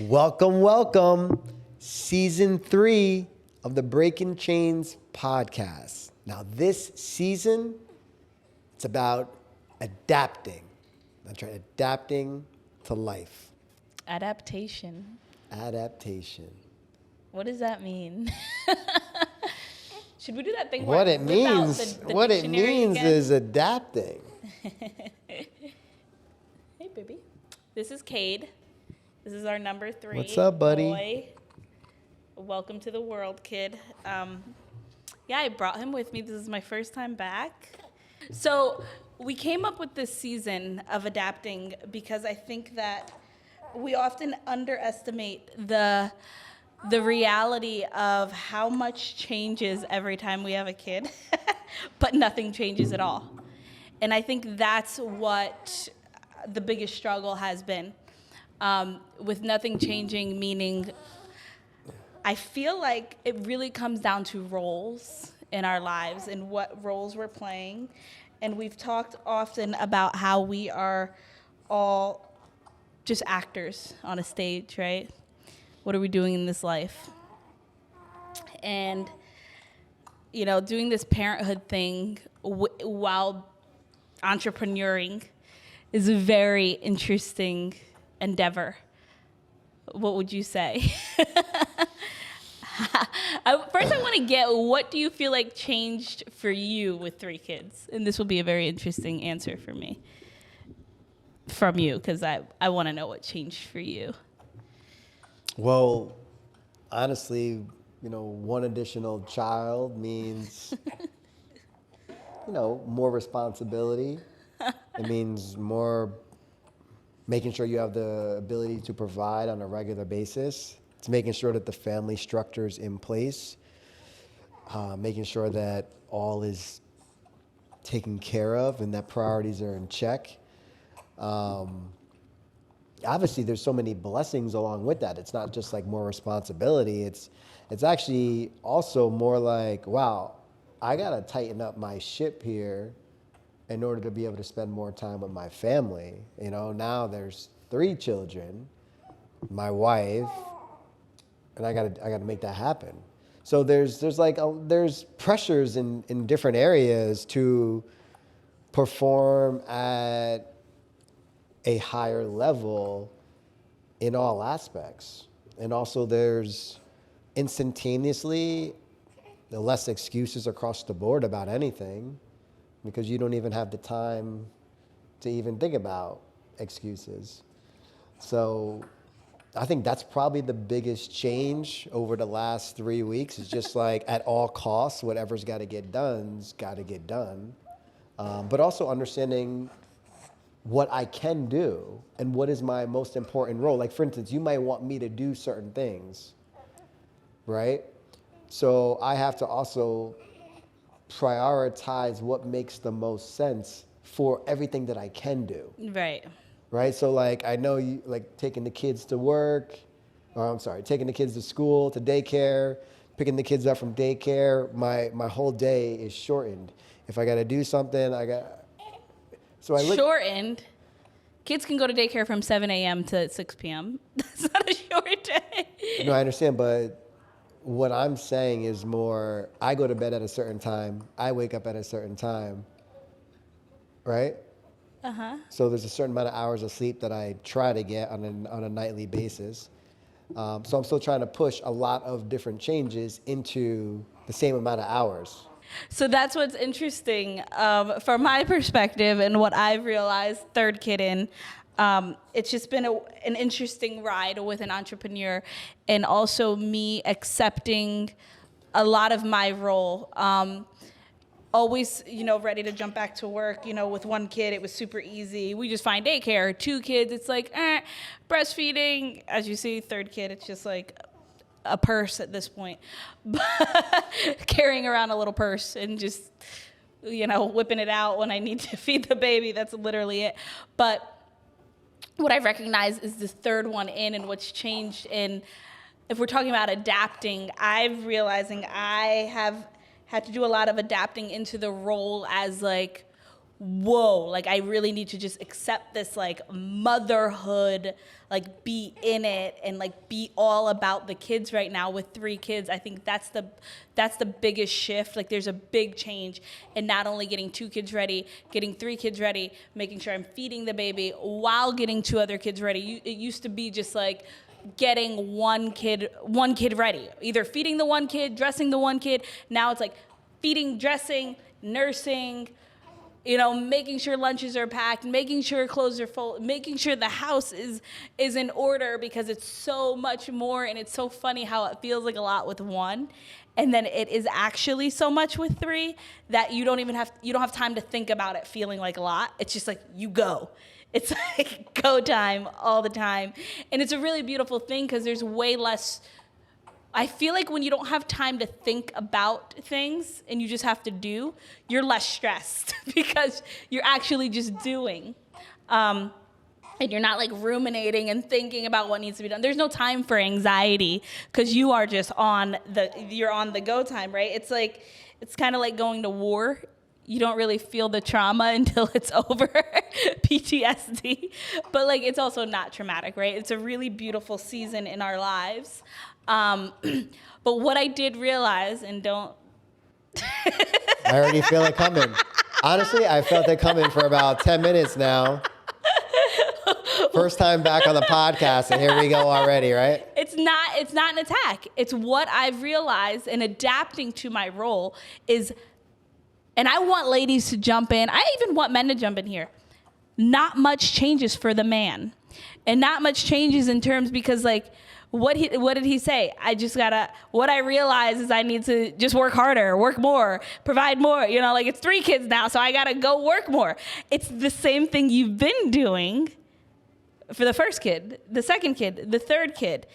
Welcome, welcome. Season 3 of the Breaking Chains podcast. Now, this season, it's about adapting. That's right, adapting to life. Adaptation. What does that mean? Should we do that thing? What it means, what it means is adapting. Hey, baby. This is Cade. This is our number 3. What's up, buddy? Boy. Welcome to the world, kid. I brought him with me. This is my first time back. So we came up with this season of adapting because I think that we often underestimate the reality of how much changes every time we have a kid, but nothing changes at all. And I think that's what the biggest struggle has been. With nothing changing, meaning I feel like it really comes down to roles in our lives and what roles we're playing. And we've talked often about how we are all just actors on a stage, right? What are we doing in this life? And, doing this parenthood thing while entrepreneuring is a very interesting endeavor. What would you say? First, I want to get, what do you feel like changed for you with 3 kids? And this will be a very interesting answer for me from you, because I want to know what changed for you. Well, honestly, one additional child means, more responsibility. It means more making sure you have the ability to provide on a regular basis. It's making sure that the family structure is in place, making sure that all is taken care of and that priorities are in check. Obviously, there's so many blessings along with that. It's not just like more responsibility. It's actually also more like, wow, I gotta tighten up my ship here in order to be able to spend more time with my family. Now there's 3 children, my wife, and I gotta make that happen. So there's pressures in different areas to perform at a higher level in all aspects. And also there's instantaneously less excuses across the board about anything, because you don't even have the time to even think about excuses. So I think that's probably the biggest change over the last 3 weeks, is just like at all costs, whatever's got to get done's got to get done. But also understanding what I can do and what is my most important role. Like, for instance, you might want me to do certain things, right? So I have to also prioritize what makes the most sense for everything that I can do. Right. So like, I know you like taking the kids to work, taking the kids to school, to daycare, picking the kids up from daycare. My whole day is shortened. If I got to do something, shortened? Kids can go to daycare from 7 a.m. to 6 p.m. That's not a short day. No, I understand, but what I'm saying is more, I go to bed at a certain time, I wake up at a certain time, right? Uh-huh. So there's a certain amount of hours of sleep that I try to get on a nightly basis. So I'm still trying to push a lot of different changes into the same amount of hours. So that's what's interesting from my perspective, and what I've realized, 3rd kid in. It's just been an interesting ride with an entrepreneur, and also me accepting a lot of my role. Always, ready to jump back to work. With 1 kid, it was super easy. We just find daycare. 2 kids, it's like, breastfeeding. As you see, 3rd kid, it's just like a purse at this point. Carrying around a little purse and just, whipping it out when I need to feed the baby. That's literally it. But what I recognize is this 3rd one in, and what's changed. And if we're talking about adapting, I'm realizing I have had to do a lot of adapting into the role as like whoa, like I really need to just accept this like motherhood, like be in it and like be all about the kids right now with 3 kids. I think that's the biggest shift. Like there's a big change in not only getting 2 kids ready, getting 3 kids ready, making sure I'm feeding the baby while getting 2 other kids ready. It used to be just like getting one kid ready, either feeding the one kid, dressing the one kid. Now it's like feeding, dressing, nursing, making sure lunches are packed, making sure clothes are full, making sure the house is in order, because it's so much more. And it's so funny how it feels like a lot with 1, and then it is actually so much with 3 that you don't have time to think about it feeling like a lot. It's just like you go. It's like go time all the time. And it's a really beautiful thing because there's way less. I feel like when you don't have time to think about things and you just have to do, you're less stressed because you're actually just doing. And you're not like ruminating and thinking about what needs to be done. There's no time for anxiety because you are just you're on the go time, right? It's kind of like going to war. You don't really feel the trauma until it's over, PTSD. But like, it's also not traumatic, right? It's a really beautiful season in our lives. But what I did realize, and don't... I already feel it coming. Honestly, I felt it coming for about 10 minutes now. First time back on the podcast, and here we go already, right? It's not an attack. It's what I've realized in adapting to my role is, and I want ladies to jump in. I even want men to jump in here. Not much changes for the man. And not much changes in terms because like, what did he say? What I realize is I need to just work harder, work more, provide more. Like it's 3 kids now, so I gotta go work more. It's the same thing you've been doing for the first kid, the second kid, the third kid.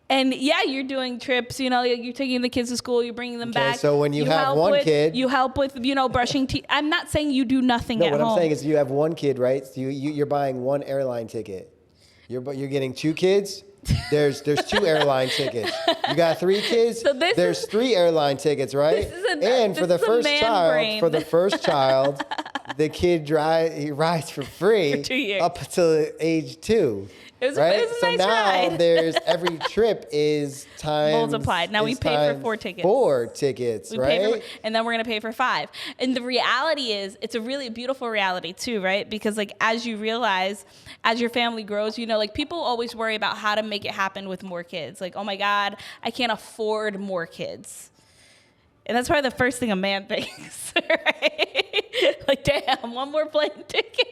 And yeah, you're doing trips, you're taking the kids to school, you're bringing them back. So when you have one kid. You help with, brushing teeth. I'm not saying you do nothing at home. No, what I'm saying is you have one kid, right? So you're buying 1 airline ticket. You're getting 2 kids. There's 2 airline tickets. You got 3 kids. So there's 3 airline tickets, right? For the first child, the kid rides for free for 2 years. Up until age 2. It was right? A nice now ride. There's every trip is times multiplied. Now we pay for 4 tickets. 4 tickets, right? And then we're gonna pay for 5. And the reality is, it's a really beautiful reality too, right? Because like as you realize, as your family grows, like people always worry about how to make it happen with more kids. Like, oh my God, I can't afford more kids. And that's probably the first thing a man thinks, right? Like, damn, 1 more plane ticket.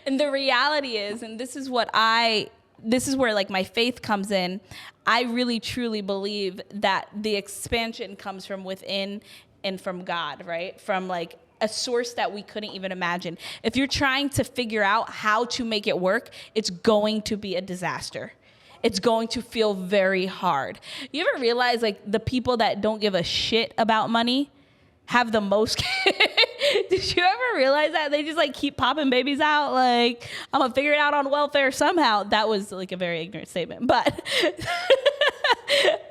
And the reality is, and this is where like my faith comes in. I really truly believe that the expansion comes from within and from God, right? From like a source that we couldn't even imagine. If you're trying to figure out how to make it work, it's going to be a disaster. It's going to feel very hard. You ever realize like the people that don't give a shit about money have the most kids? Did you ever realize that? They just like keep popping babies out. Like, I'm gonna figure it out on welfare somehow. That was like a very ignorant statement, but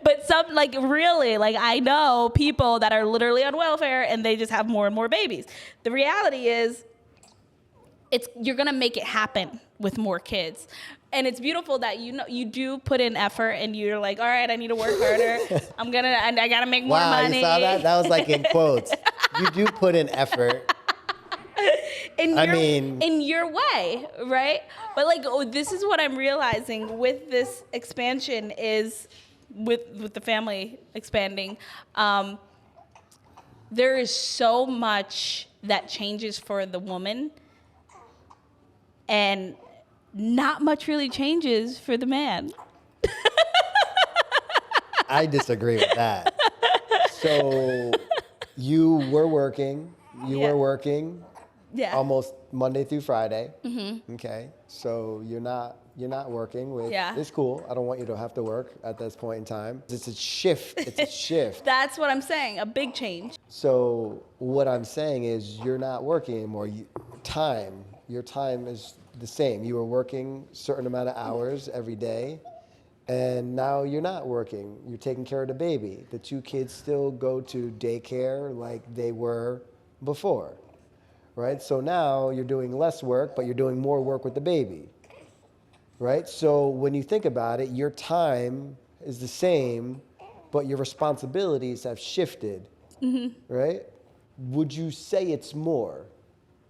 but some like really like I know people that are literally on welfare and they just have more and more babies. The reality is you're gonna make it happen with more kids. And it's beautiful that you do put in effort and you're like, all right, I need to work harder. I gotta make more money. You saw that? That was like in quotes. You do put in effort. In your way, right? But like, this is what I'm realizing with this expansion is with the family expanding. There is so much that changes for the woman, and not much really changes for the man. I disagree with that. So you were working. Yeah. Almost Monday through Friday. Mm-hmm. Okay. So you're not working with. Yeah. It's cool. I don't want you to have to work at this point in time. It's a shift. It's a shift. That's what I'm saying. A big change. So what I'm saying is you're not working anymore. Your time is the same. You were working a certain amount of hours every day, and now you're not working. You're taking care of the baby. The 2 kids still go to daycare like they were before, right? So now you're doing less work, but you're doing more work with the baby, right? So when you think about it, your time is the same, but your responsibilities have shifted, right? Would you say it's more?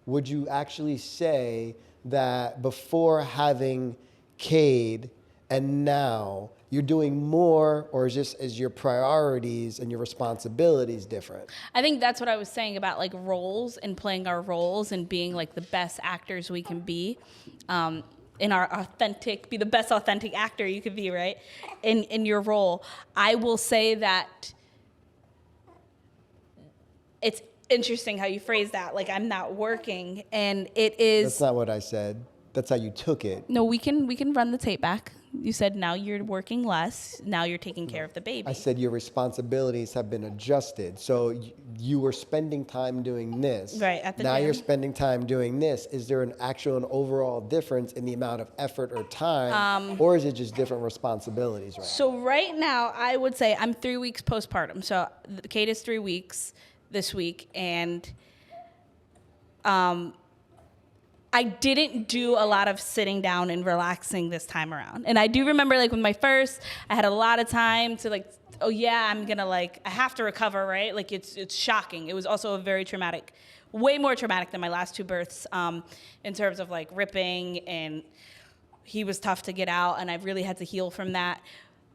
Would you actually say that before having Cade and now you're doing more, or is your priorities and your responsibilities different? I think that's what I was saying about like roles and playing our roles and being like the best actors we can be. In our be the best authentic actor you could be, right? In your role. I will say that it's interesting how you phrase that. Like, I'm not working, and it is. That's not what I said. That's how you took it. No, we can run the tape back. You said now you're working less. Now you're taking care of the baby. I said your responsibilities have been adjusted. So you were spending time doing this. Right, at the now gym. you're spending time doing this. Is there an actual and overall difference in the amount of effort or time, or is it just different responsibilities right So right now, I would say I'm 3 weeks postpartum. So Cade is 3 weeks this week, and I didn't do a lot of sitting down and relaxing this time around. And I do remember, like, with my first, I had a lot of time to, like, oh yeah, I'm gonna, like, I have to recover, right? Like, it's shocking. It was also a very traumatic, way more traumatic than my last 2 births, in terms of, like, ripping, and he was tough to get out, and I really had to heal from that.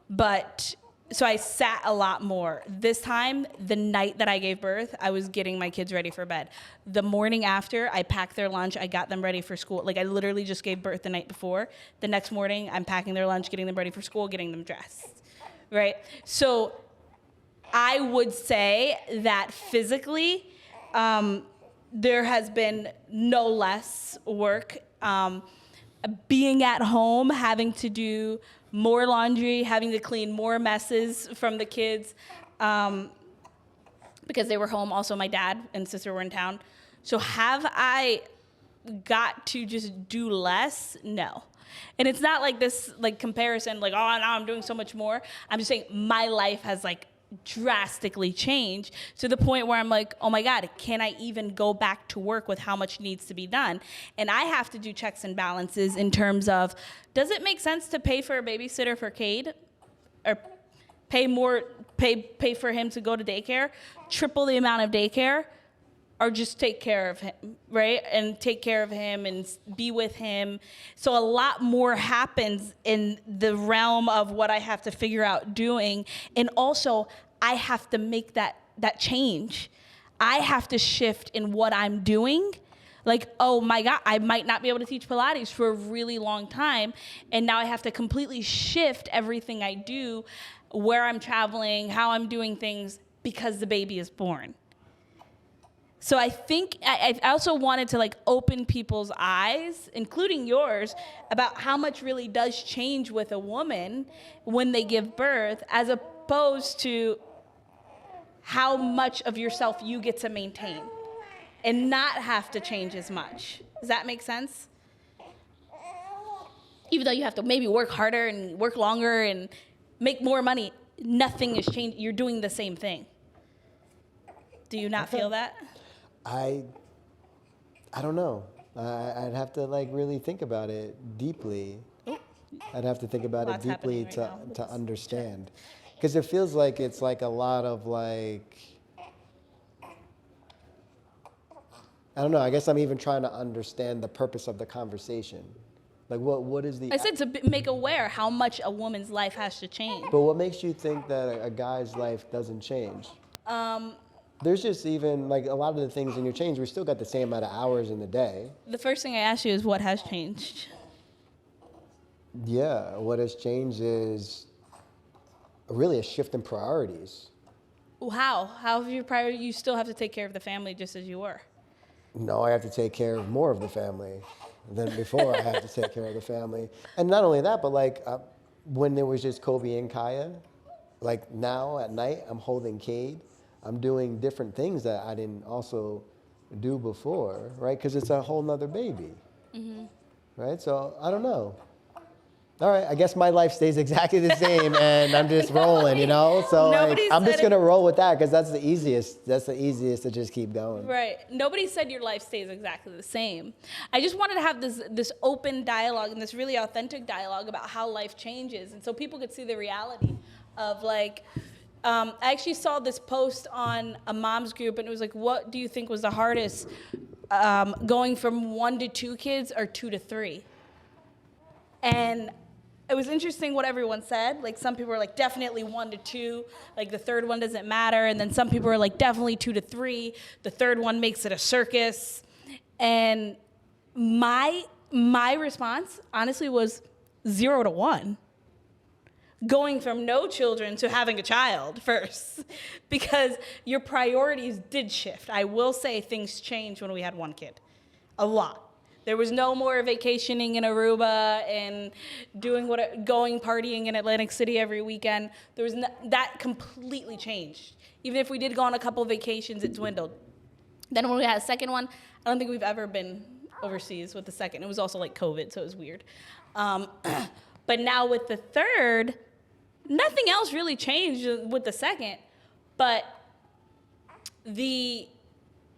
But so I sat a lot more. This time, the night that I gave birth, I was getting my kids ready for bed. The morning after, I packed their lunch. I got them ready for school. Like, I literally just gave birth the night before. The next morning, I'm packing their lunch, getting them ready for school, getting them dressed, right? So I would say that physically, there has been no less work. Being at home, having to do more laundry, having to clean more messes from the kids, because they were home. Also, my dad and sister were in town. So have I got to just do less? No. And it's not like this, like, comparison, like, oh, now I'm doing so much more. I'm just saying my life has, like, drastically changed to the point where I'm like, oh my God, can I even go back to work with how much needs to be done? And I have to do checks and balances in terms of, does it make sense to pay for a babysitter for Cade, or pay for him to go to daycare, triple the amount of daycare, or just take care of him, right? And take care of him and be with him. So a lot more happens in the realm of what I have to figure out doing. And also, I have to make that change. I have to shift in what I'm doing. Like, oh my God, I might not be able to teach Pilates for a really long time. And now I have to completely shift everything I do, where I'm traveling, how I'm doing things, because the baby is born. So I think I also wanted to, like, open people's eyes, including yours, about how much really does change with a woman when they give birth, as opposed to how much of yourself you get to maintain and not have to change as much. Does that make sense? Even though you have to maybe work harder and work longer and make more money, nothing is changed. You're doing the same thing. Do you not feel that? I don't know. I'd have to, like, really think about it deeply. I'd have to think about it deeply to understand. Because it feels like it's like a lot of, like, I don't know. I guess I'm even trying to understand the purpose of the conversation. Like, what is the... I said to make aware how much a woman's life has to change. But what makes you think that a guy's life doesn't change? There's just even, like, a lot of the things in your change, we still got the same amount of hours in the day. The first thing I asked you is what has changed? Yeah, what has changed is really a shift in priorities. How? How have your priority? You still have to take care of the family just as you were. No, I have to take care of more of the family than before. I had to take care of the family. And not only that, but, like, when there was just Kobe and Kaya, like, now at night, I'm holding Cade. I'm doing different things that I didn't also do before, right? Because it's a whole nother baby, right? So I don't know. all right, I guess my life stays exactly the same, and I'm just rolling, you know. So like, Nobody I'm just said gonna roll with that because that's the easiest. That's the easiest to just keep going. Right. Nobody said your life stays exactly the same. I just wanted to have this open dialogue and this really authentic dialogue about how life changes, and so people could see the reality of like. I actually saw this post on a mom's group, and it was like, "What do you think was the hardest, going from 1 to 2 kids or 2 to 3?" And it was interesting what everyone said. Like some people were like, definitely 1 to 2. Like the third one doesn't matter. And then some people were like, definitely 2 to 3. The third one makes it a circus. And my response, honestly, was 0 to 1. Going from no children to having a child first, because your priorities did shift. I will say things changed when we had 1 kid, a lot. There was no more vacationing in Aruba and going partying in Atlantic City every weekend. That completely changed. Even if we did go on a couple of vacations, it dwindled. Then when we had a second one, I don't think we've ever been overseas with the second. It was also like COVID, so it was weird. But now with the third, nothing else really changed with the second, but the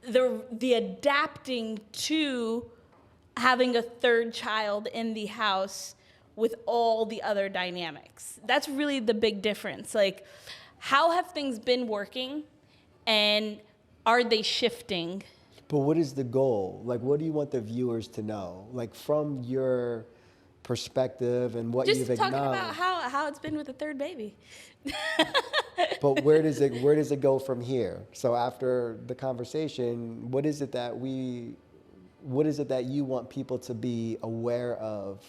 adapting to having a third child in the house with all the other dynamics. That's really the big difference. Like, how have things been working, and are they shifting? But what is the goal? Like, what do you want the viewers to know? Like, from your perspective and what Just you've talking acknowledged. about how it's been with the third baby. But where does it go from here? So after the conversation, what is it that you want people to be aware of,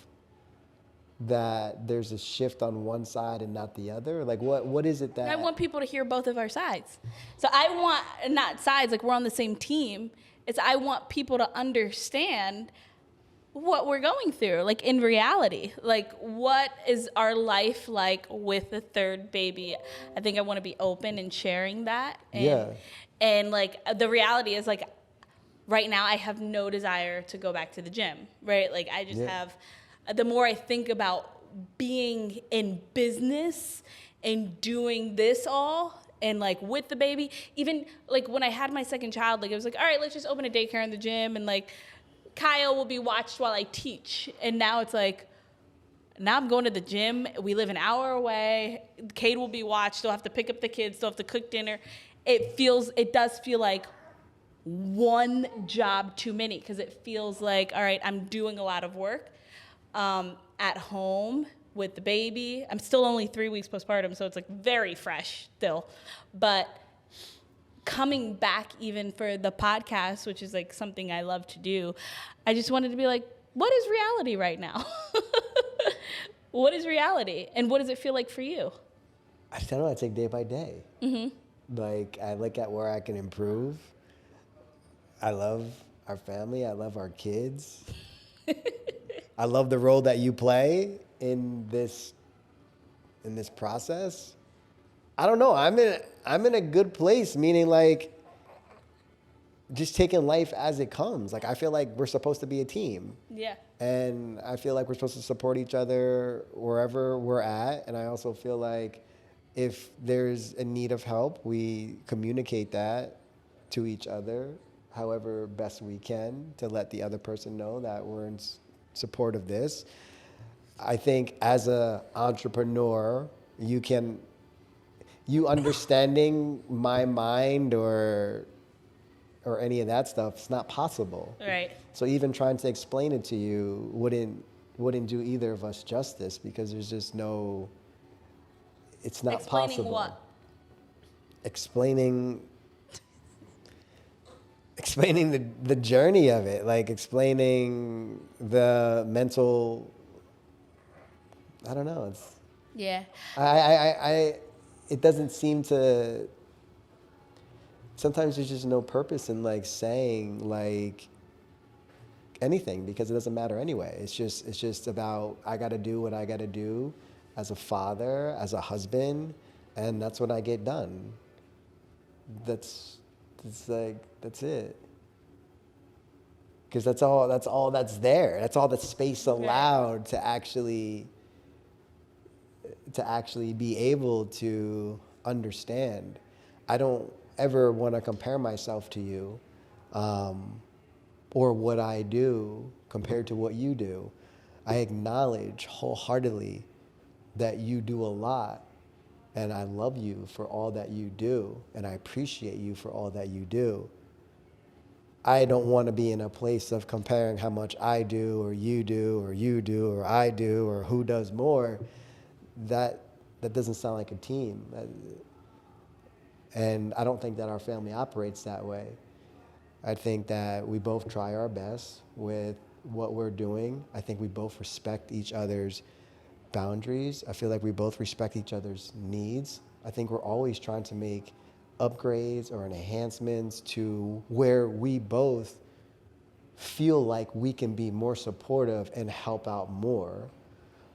that there's a shift on one side and not the other? Like what is it that I want people to hear both of our sides. So I want, not sides, like we're on the same team. I want people to understand what we're going through, like in reality. Like, what is our life like with the third baby? I think I want to be open and sharing that. And like the reality is, like, right now I have no desire to go back to the gym, right? Like I just have, the more I think about being in business and doing this all, and like with the baby, even like when I had my second child, like it was like, all right, let's just open a daycare in the gym, and like Kyle will be watched while I teach. And now it's like, now I'm going to the gym. We live an hour away. Cade will be watched. Still have to pick up the kids. Still have to cook dinner. It does feel like one job too many, because it feels like, all right, I'm doing a lot of work at home with the baby. I'm still only 3 weeks postpartum, so it's like very fresh still. But coming back even for the podcast, which is like something I love to do, I just wanted to be like, what is reality right now? What is reality? And what does it feel like for you? I don't know, I take day by day. Like, I look at where I can improve. I love our family. I love our kids. I love the role that you play in this process. I don't know. I'm in a good place, meaning like just taking life as it comes. Like I feel like we're supposed to be a team. Yeah. And I feel like we're supposed to support each other wherever we're at. And I also feel like if there's a need of help, we communicate that to each other however best we can, to let the other person know that we're in support of this. I think as an entrepreneur, you understanding my mind or any of that stuff, it's not possible. Right. So even trying to explain it to you wouldn't do either of us justice, because there's just no, it's not Explaining possible. what? Explaining the journey of it, like explaining the mental, I don't know, it's, Yeah. it doesn't seem to, sometimes there's just no purpose in like saying like anything, because it doesn't matter anyway. It's just about, I got to do what I got to do as a father, as a husband, and that's what I get done. That's it. Because that's all that's there. That's all the space allowed to actually to actually be able to understand. I don't ever want to compare myself to you, or what I do compared to what you do. I acknowledge wholeheartedly that you do a lot, and I love you for all that you do, and I appreciate you for all that you do. I don't want to be in a place of comparing how much I do or you do or you do or I do or who does more. That doesn't sound like a team. And I don't think that our family operates that way. I think that we both try our best with what we're doing. I think we both respect each other's boundaries. I feel like we both respect each other's needs. I think we're always trying to make upgrades or enhancements to where we both feel like we can be more supportive and help out more.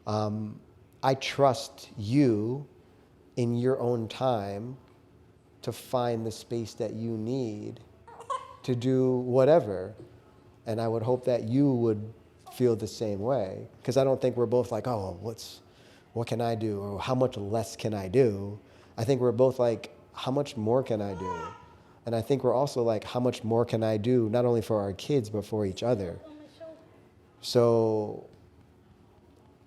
I trust you in your own time to find the space that you need to do whatever. And I would hope that you would feel the same way. Because I don't think we're both like, oh, what can I do? Or how much less can I do? I think we're both like, how much more can I do? And I think we're also like, how much more can I do, not only for our kids, but for each other? So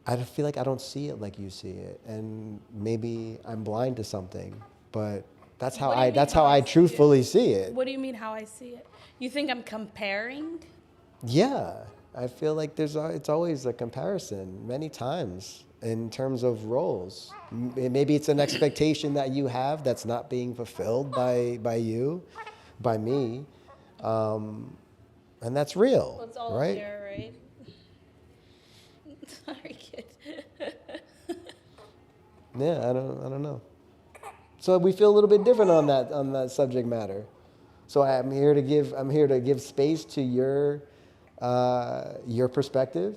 I feel like I don't see it like you see it. And maybe I'm blind to something, but that's how I truthfully see it. What do you mean how I see it? You think I'm comparing? Yeah, I feel like it's always a comparison many times in terms of roles. Maybe it's an expectation that you have that's not being fulfilled by you, by me, and that's real, Well, it's all right? there, right? Sorry, kid. Yeah, I don't know. So we feel a little bit different on that subject matter. So I'm here to give space to your perspective.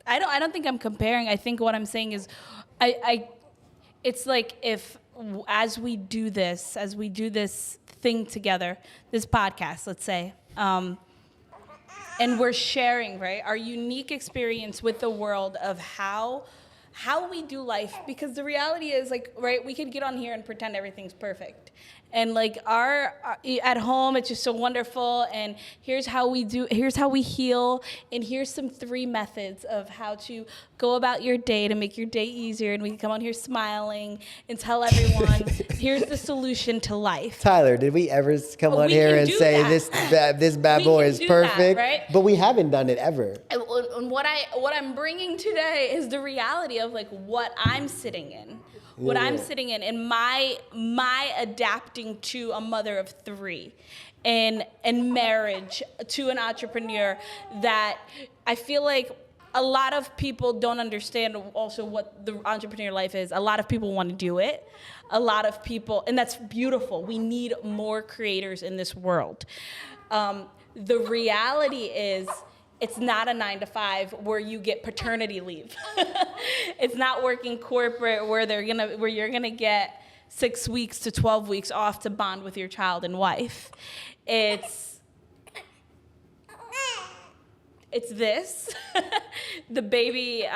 I don't think I'm comparing. I think what I'm saying is, it's like if as we do this thing together, this podcast, let's say, and we're sharing, right, our unique experience with the world of how we do life, because the reality is, like, right, we could get on here and pretend everything's perfect. And like our at home, it's just so wonderful. And here's how we heal. And here's some 3 methods of how to go about your day to make your day easier. And we can come on here smiling and tell everyone, here's the solution to life. Tyler, did we ever come on here and say this bad boy is perfect? That, right? But we haven't done it ever. And what I'm bringing today is the reality of like what I'm sitting in. What I'm sitting in, and my adapting to a mother of 3, and marriage to an entrepreneur, that I feel like a lot of people don't understand also what the entrepreneur life is. A lot of people want to do it. A lot of people, and that's beautiful. We need more creators in this world. The reality is, it's not a 9-to-5 where you get paternity leave. It's not working corporate where you're gonna get 6 weeks to 12 weeks off to bond with your child and wife. It's this, the baby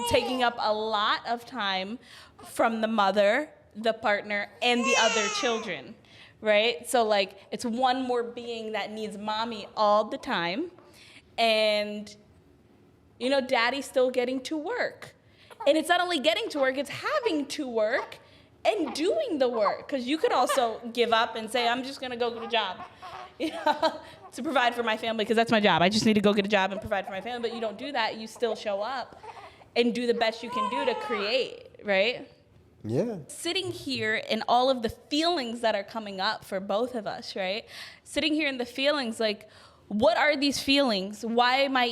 taking up a lot of time from the mother, the partner, and the other children, right? So like, it's one more being that needs mommy all the time. And, you know, daddy's still getting to work. And it's not only getting to work, it's having to work and doing the work. Because you could also give up and say, I'm just going to go get a job, you know, to provide for my family, because that's my job. I just need to go get a job and provide for my family. But you don't do that. You still show up and do the best you can do to create, right? Yeah. Sitting here in all of the feelings that are coming up for both of us, right? Sitting here in the feelings, like, what are these feelings? Why am I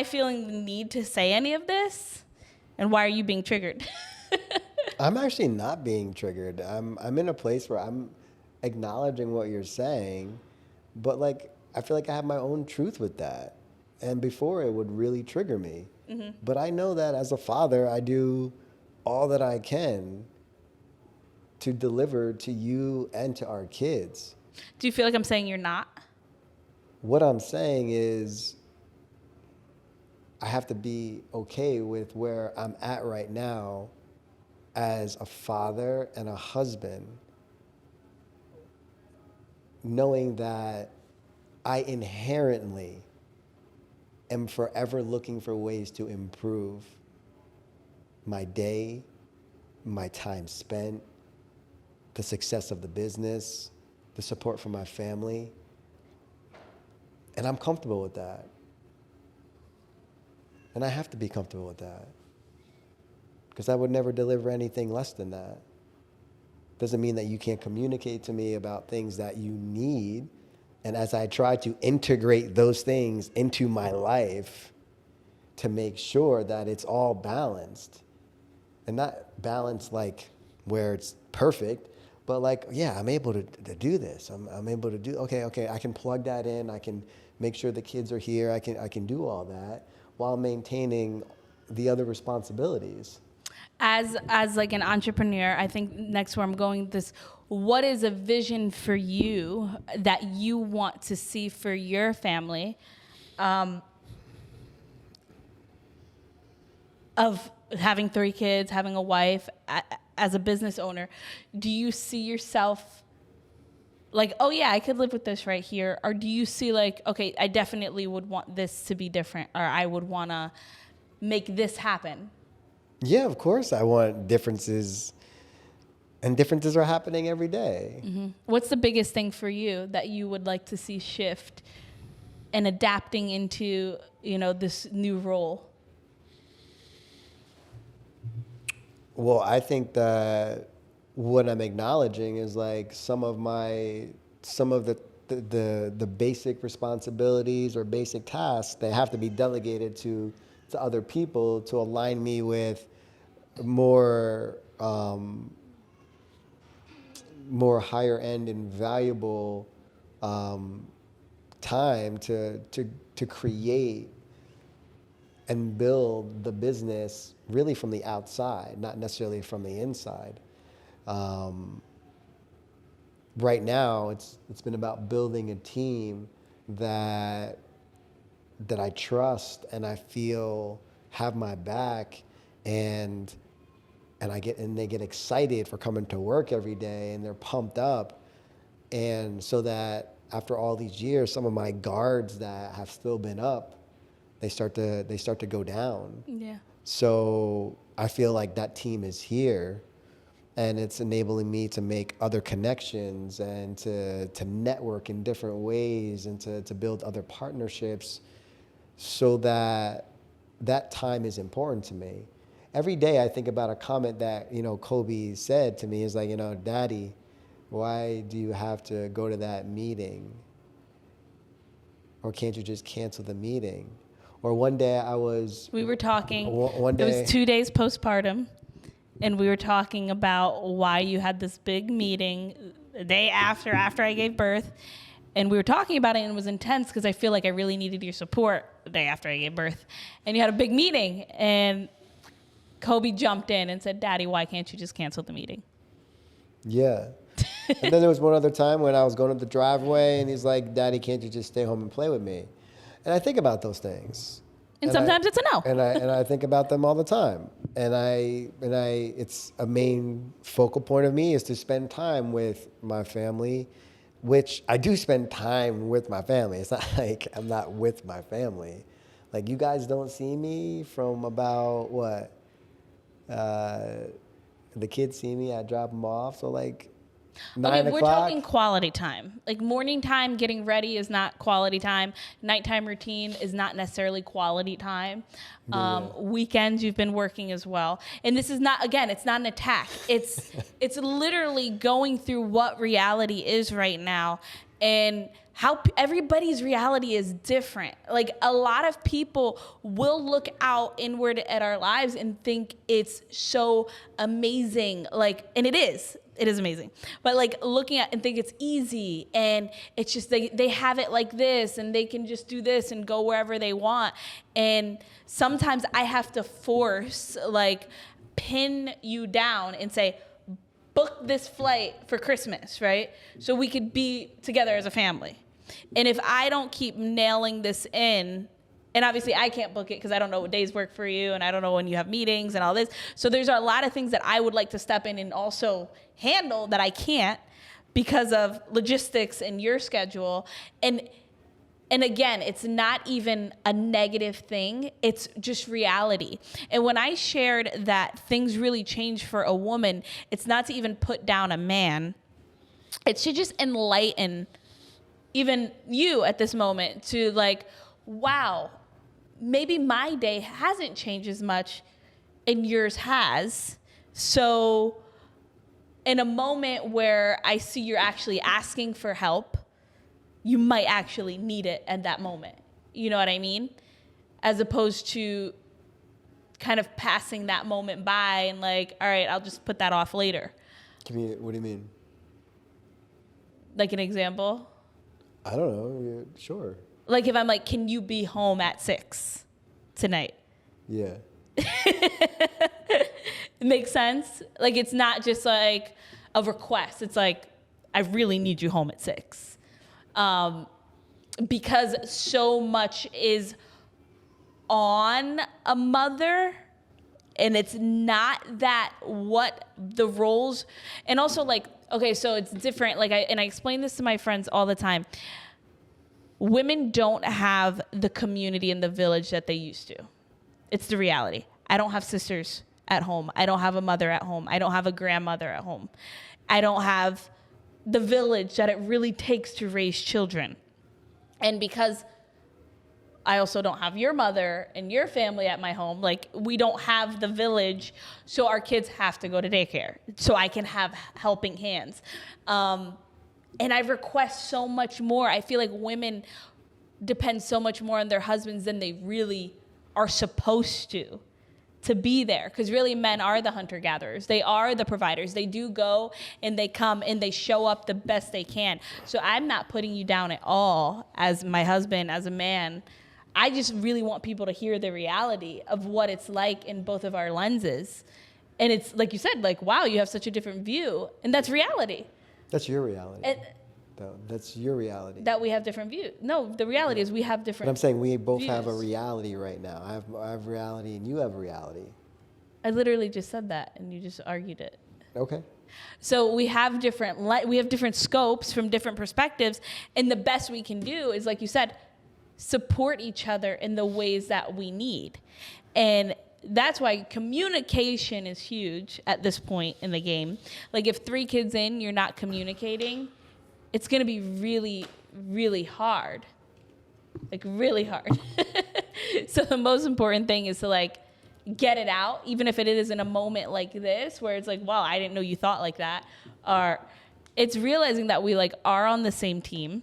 feeling the need to say any of this? And why are you being triggered? I'm actually not being triggered. I'm in a place where I'm acknowledging what you're saying, but like, I feel like I have my own truth with that. And before, it would really trigger me. Mm-hmm. But I know that as a father, I do all that I can to deliver to you and to our kids. Do you feel like I'm saying you're not? What I'm saying is, I have to be okay with where I'm at right now as a father and a husband, knowing that I inherently am forever looking for ways to improve my day, my time spent, the success of the business, the support from my family. And I'm comfortable with that. And I have to be comfortable with that. Because I would never deliver anything less than that. Doesn't mean that you can't communicate to me about things that you need. And as I try to integrate those things into my life to make sure that it's all balanced, and not balanced like where it's perfect, but like, yeah, I'm able to do this. I'm able to do, okay, I can plug that in. I can make sure the kids are here. I can do all that while maintaining the other responsibilities. As like an entrepreneur, I think next where I'm going with this, what is a vision for you that you want to see for your family, of having 3 kids, having a wife, as a business owner? Do you see yourself like, oh yeah, I could live with this right here? Or do you see like, okay, I definitely would want this to be different, or I would want to make this happen? Yeah, of course I want differences, and differences are happening every day. What's the biggest thing for you that you would like to see shift and adapting into, this new role? Well, I think that what I'm acknowledging is like some of the basic responsibilities or basic tasks that have to be delegated to other people to align me with more more higher end and valuable time to create and build the business really from the outside, not necessarily from the inside. Right now, it's been about building a team that I trust and I feel have my back, and they get excited for coming to work every day, and they're pumped up, and so that after all these years, some of my guards that have still been up, they start to go down. Yeah. So I feel like that team is here, and it's enabling me to make other connections and to network in different ways and to build other partnerships, so that time is important to me. Every day I think about a comment that, Kobe said to me, is like, Daddy, why do you have to go to that meeting? Or can't you just cancel the meeting? Or one day we were talking, one day, it was 2 days postpartum, and we were talking about why you had this big meeting the day after I gave birth. And we were talking about it, and it was intense because I feel like I really needed your support the day after I gave birth. And you had a big meeting, and Kobe jumped in and said, Daddy, why can't you just cancel the meeting? Yeah. And then there was one other time when I was going up the driveway, and he's like, Daddy, can't you just stay home and play with me? And I think about those things. And sometimes it's a no. And I think about them all the time. And it's a main focal point of me is to spend time with my family, which I do spend time with my family. It's not like I'm not with my family. Like, you guys don't see me from about what? The kids see me, I drop them off. So like 9 o'clock. We're talking quality time. Like morning time, getting ready is not quality time. Nighttime routine is not necessarily quality time. Weekends, you've been working as well. And this is not, again, it's not an attack. It's literally going through what reality is right now, and how everybody's reality is different. Like, a lot of people will look out inward at our lives and think it's so amazing. Like, and it is amazing. But like looking at and think it's easy, and it's just they have it like this, and they can just do this and go wherever they want. And sometimes I have to pin you down and say, book this flight for Christmas, right? So we could be together as a family. And if I don't keep nailing this in, And obviously I can't book it because I don't know what days work for you and I don't know when you have meetings and all this. So there's a lot of things that I would like to step in and also handle that I can't because of logistics and your schedule. And again, it's not even a negative thing. It's just reality. And when I shared that things really change for a woman, it's not to even put down a man. It's to just enlighten even you at this moment to like, wow, maybe my day hasn't changed as much and yours has. So in a moment where I see you're actually asking for help, you might actually need it at that moment. You know what I mean? As opposed to kind of passing that moment by and like, all right, I'll just put that off later. What do you mean? Like an example? I don't know. Yeah, sure. Like if I'm like, can you be home at 6 tonight? Yeah. It makes sense? Like it's not just like a request. It's like, I really need you home at 6. Because so much is on a mother, and it's not that what the roles, and also like, okay, so it's different. Like I explain this to my friends all the time. Women don't have the community in the village that they used to. It's the reality. I don't have sisters at home. I don't have a mother at home. I don't have a grandmother at home. I don't have the village that it really takes to raise children. And because I also don't have your mother and your family at my home, like we don't have the village, so our kids have to go to daycare so I can have helping hands. And I request so much more. I feel like women depend so much more on their husbands than they really are supposed to be there, because really men are the hunter-gatherers. They are the providers. They do go and they come and they show up the best they can. So I'm not putting you down at all as my husband, as a man. I just really want people to hear the reality of what it's like in both of our lenses. And it's like you said, like, wow, you have such a different view. And that's reality. That's your reality. And that's your reality. that we have different views. No, the reality is we have different But I'm saying we both views. have a reality right now. I have reality and you have reality. I literally just said that and you just argued it. Okay. So we have different scopes from different perspectives, and the best we can do is, like you said, support each other in the ways that we need. And that's why communication is huge at this point in the game. Like if 3 kids in, you're not communicating, it's going to be really, really hard. Like really hard. So the most important thing is to like get it out, even if it is in a moment like this, where it's like, wow, I didn't know you thought like that. Or it's realizing that we like are on the same team.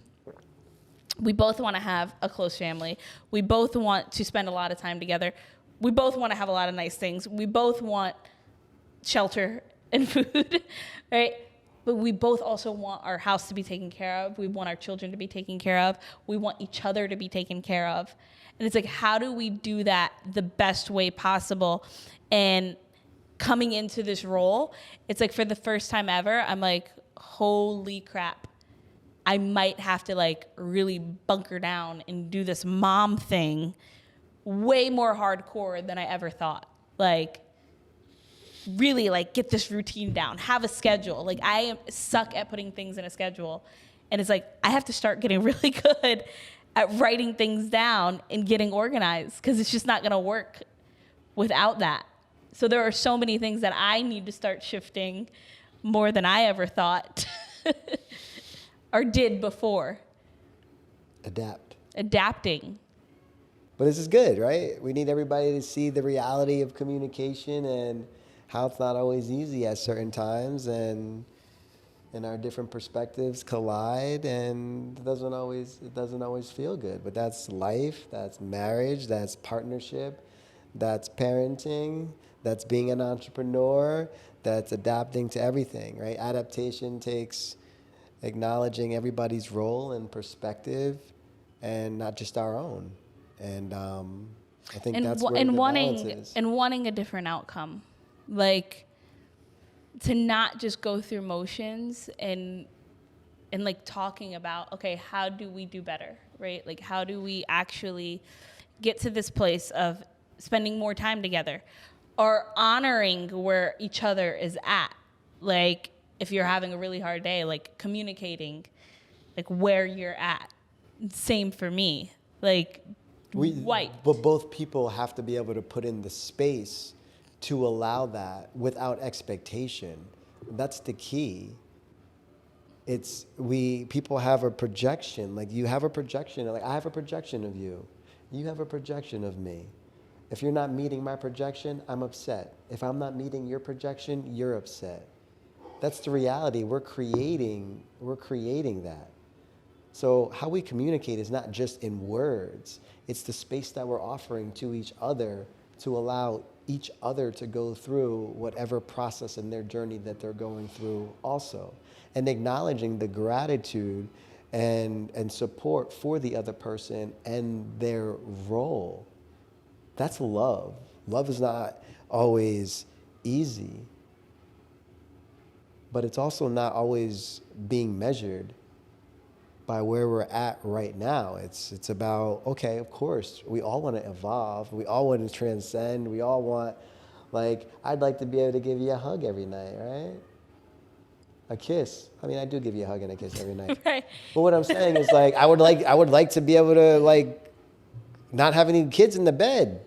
We both want to have a close family. We both want to spend a lot of time together. We both want to have a lot of nice things. We both want shelter and food, right? But we both also want our house to be taken care of. We want our children to be taken care of. We want each other to be taken care of. And it's like, how do we do that the best way possible? And coming into this role, it's like for the first time ever, I'm like, holy crap. I might have to like really bunker down and do this mom thing way more hardcore than I ever thought. Like, really like get this routine down, have a schedule. Like I suck at putting things in a schedule. And it's like, I have to start getting really good at writing things down and getting organized, because it's just not going to work without that. So there are so many things that I need to start shifting more than I ever thought or did before. Adapting. But this is good, right? We need everybody to see the reality of communication and how it's not always easy at certain times, and our different perspectives collide, and it doesn't always feel good. But that's life, that's marriage, that's partnership, that's parenting, that's being an entrepreneur, that's adapting to everything, right? Adaptation takes acknowledging everybody's role and perspective, and not just our own. And I think that's where the balance is. And wanting a different outcome. Like, to not just go through motions and like talking about, okay, how do we do better, right? Like, how do we actually get to this place of spending more time together or honoring where each other is at. Like, if you're having a really hard day, like communicating, like where you're at. Same for me. Like, But both people have to be able to put in the space to allow that without expectation. That's the key. People have a projection. Like, you have a projection. Like, I have a projection of you. You have a projection of me. If you're not meeting my projection, I'm upset. If I'm not meeting your projection, you're upset. That's the reality. We're creating that. So how we communicate is not just in words. It's the space that we're offering to each other to allow each other to go through whatever process in their journey that they're going through also. And acknowledging the gratitude and support for the other person and their role. That's love. Love is not always easy, but it's also not always being measured by where we're at right now. It's about, okay, of course, we all want to evolve. We all want to transcend. We all want, like, I'd like to be able to give you a hug every night, right? A kiss. I mean, I do give you a hug and a kiss every night. Right. But what I'm saying is, like, I would like to be able to, like, not have any kids in the bed.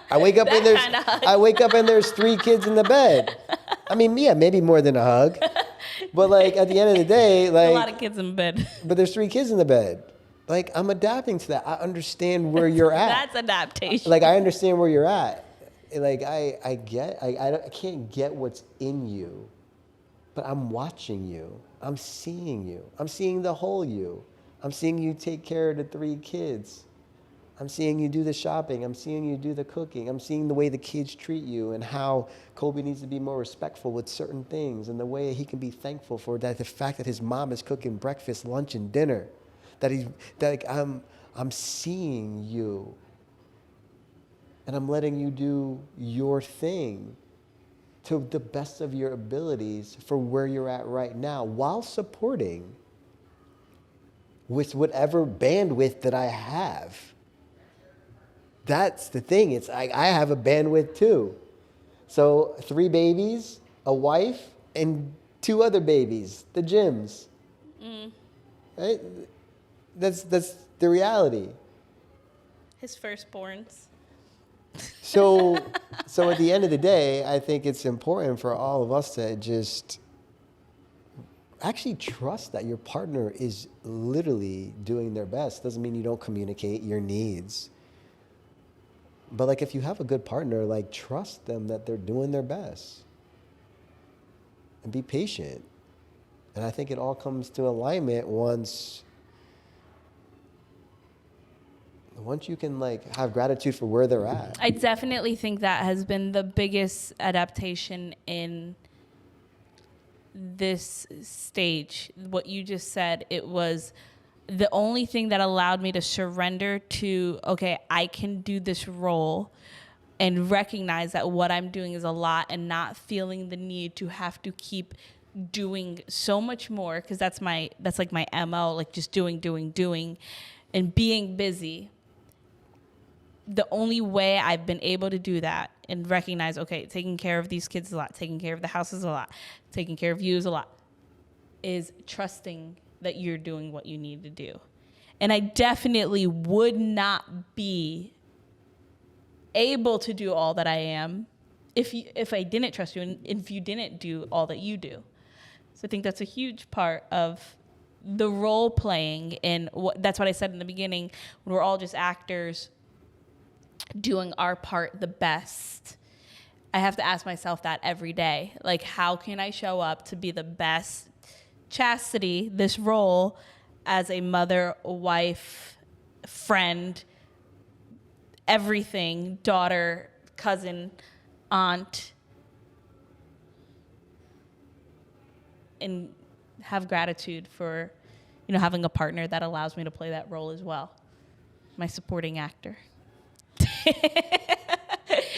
I wake up and there's 3 kids in the bed. I mean, yeah, maybe more than a hug. But, like, at the end of the day, like, a lot of kids in bed. But there's 3 kids in the bed. Like, I'm adapting to that. I understand where you're at. That's adaptation. Like, I understand where you're at. Like, I can't get what's in you, but I'm watching you. I'm seeing you. I'm seeing the whole you. I'm seeing you take care of the 3 kids. I'm seeing you do the shopping. I'm seeing you do the cooking. I'm seeing the way the kids treat you and how Kobe needs to be more respectful with certain things and the way he can be thankful for that, the fact that his mom is cooking breakfast, lunch, and dinner. I'm seeing you. And I'm letting you do your thing to the best of your abilities for where you're at right now, while supporting with whatever bandwidth that I have. That's the thing. It's like I have a bandwidth too. So 3 babies, a wife, and 2 other babies, the gyms. Right? That's the reality. His firstborns. So at the end of the day, I think it's important for all of us to just actually trust that your partner is literally doing their best. Doesn't mean you don't communicate your needs. But, like, if you have a good partner, like, trust them that they're doing their best. And be patient. And I think it all comes to alignment once you can, like, have gratitude for where they're at. I definitely think that has been the biggest adaptation in this stage. What you just said, it was the only thing that allowed me to surrender to, okay, I can do this role and recognize that what I'm doing is a lot and not feeling the need to have to keep doing so much more, because that's like my MO, like just doing and being busy. The only way I've been able to do that and recognize, okay, taking care of these kids is a lot, taking care of the house is a lot, taking care of you is a lot, is trusting that you're doing what you need to do. And I definitely would not be able to do all that I am if I didn't trust you and if you didn't do all that you do. So I think that's a huge part of the role playing, and that's what I said in the beginning, when we're all just actors doing our part the best. I have to ask myself that every day. Like, how can I show up to be the best Chastity, this role as a mother, wife, friend, everything, daughter, cousin, aunt, and have gratitude for, having a partner that allows me to play that role as well. My supporting actor.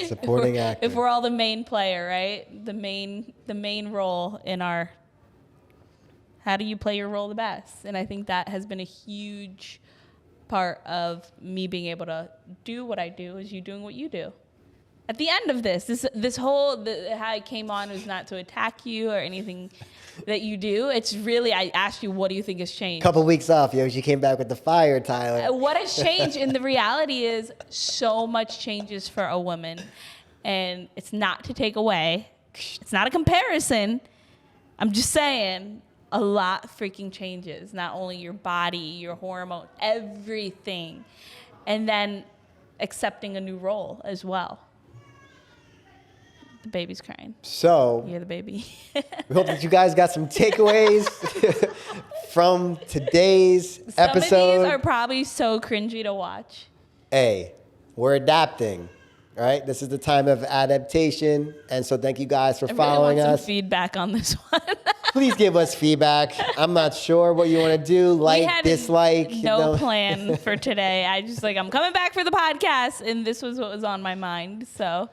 Supporting actor. If we're all the main player, right? The main role in our, how do you play your role the best? And I think that has been a huge part of me being able to do what I do is you doing what you do. At the end of this whole, how I came on was not to attack you or anything that you do. It's really, I asked you, what do you think has changed? Couple weeks off, yo. She came back with the fire, Tyler. What has changed? And the reality is so much changes for a woman. And it's not to take away. It's not a comparison. I'm just saying a lot freaking changes. Not only your body, your hormone, everything. And then accepting a new role as well. The baby's crying. So, You're the baby. we hope that you guys got some takeaways from today's episode. Some of these are probably so cringy to watch. Hey, we're adapting, right? This is the time of adaptation. And so thank you guys for following I really want us. some feedback on this one. Please give us feedback. I'm not sure what you want to do. Like, dislike. No plan for today. I'm coming back for the podcast. And this was what was on my mind. So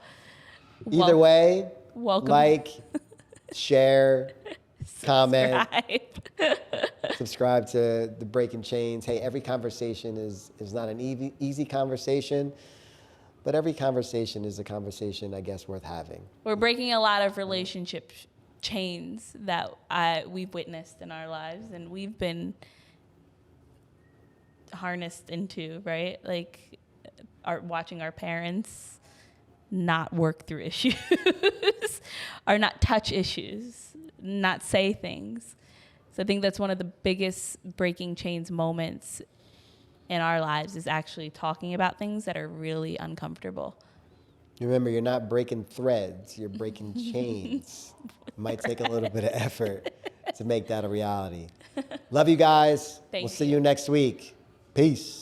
Either way, welcome. Like, share, comment, subscribe to the Breaking Chains. Hey, every conversation is not an easy conversation, but every conversation is a conversation, I guess, worth having. We're breaking a lot of relationship chains that we've witnessed in our lives, and we've been harnessed into, right? Like, watching our parents not work through issues or not touch issues, not say things. So I think that's one of the biggest breaking chains moments in our lives, is actually talking about things that are really uncomfortable. Remember, you're not breaking threads, you're breaking chains. It might take a little bit of effort to make that a reality. Love you guys. We'll see you next week. Peace.